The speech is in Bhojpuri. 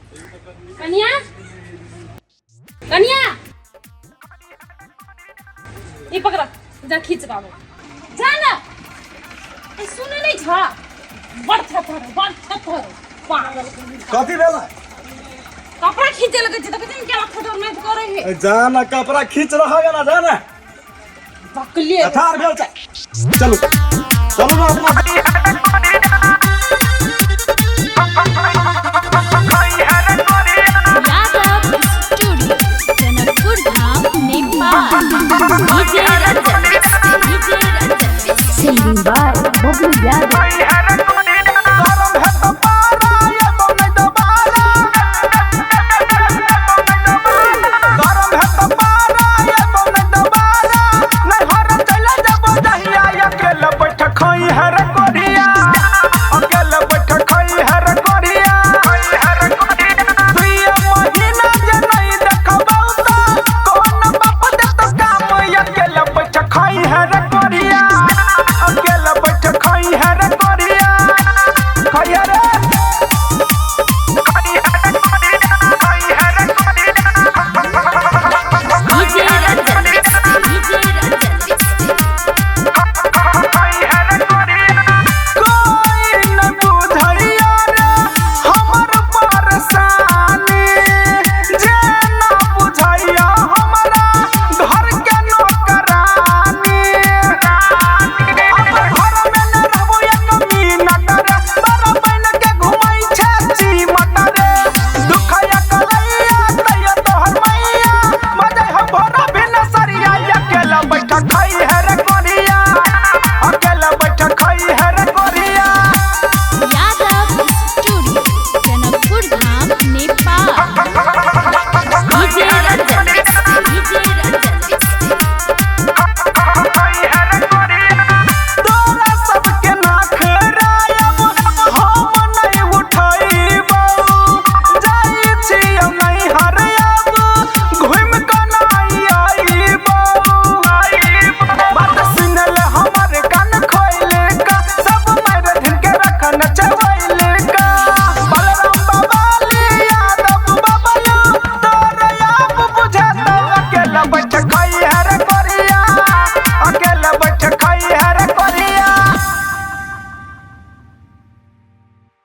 कन्या कन्या ये पकड़ा जा खींच डालो जा ना सुने नहीं छा बड़ थर पागल कथी भेला कपड़ा खींचे लगे छ त कते क्या खटर में करे है जाना कपड़ा खींच रहा है ना जाना बकलिए थार भेल चलो चलो ना अपना